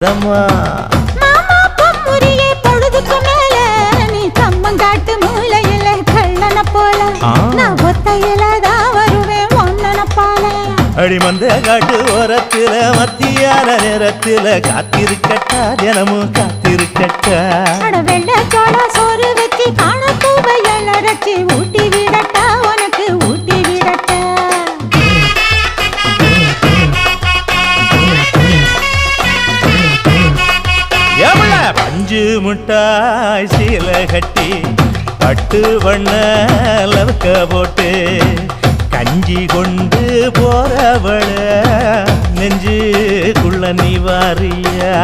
மாமா பொம்முரியே பொழுதுக்கு மேல நீ கம்மங்காட்டு மூலையில கள்ளன போல நான் ஒத்தையிலதான் வருவேன் ஒன்னன போல அடிமந்த காட்டு ஓரத்துல மத்தியான நேரத்துல காத்திருக்கட்டா தினமும் காத்திருக்கட்டா வெள்ள சோள சோறு வச்சு காண பூவையல் அரைச்சி ஊட்டி விடட்டா உனக்கு ஊட்டி விடட்டா பஞ்சு முட்டாய் சீல கட்டி பட்டு வண்ண லவக்க போட்டு கஞ்சி கொண்டு போறவள நெஞ்சுக்குள்ள நீ வாரியா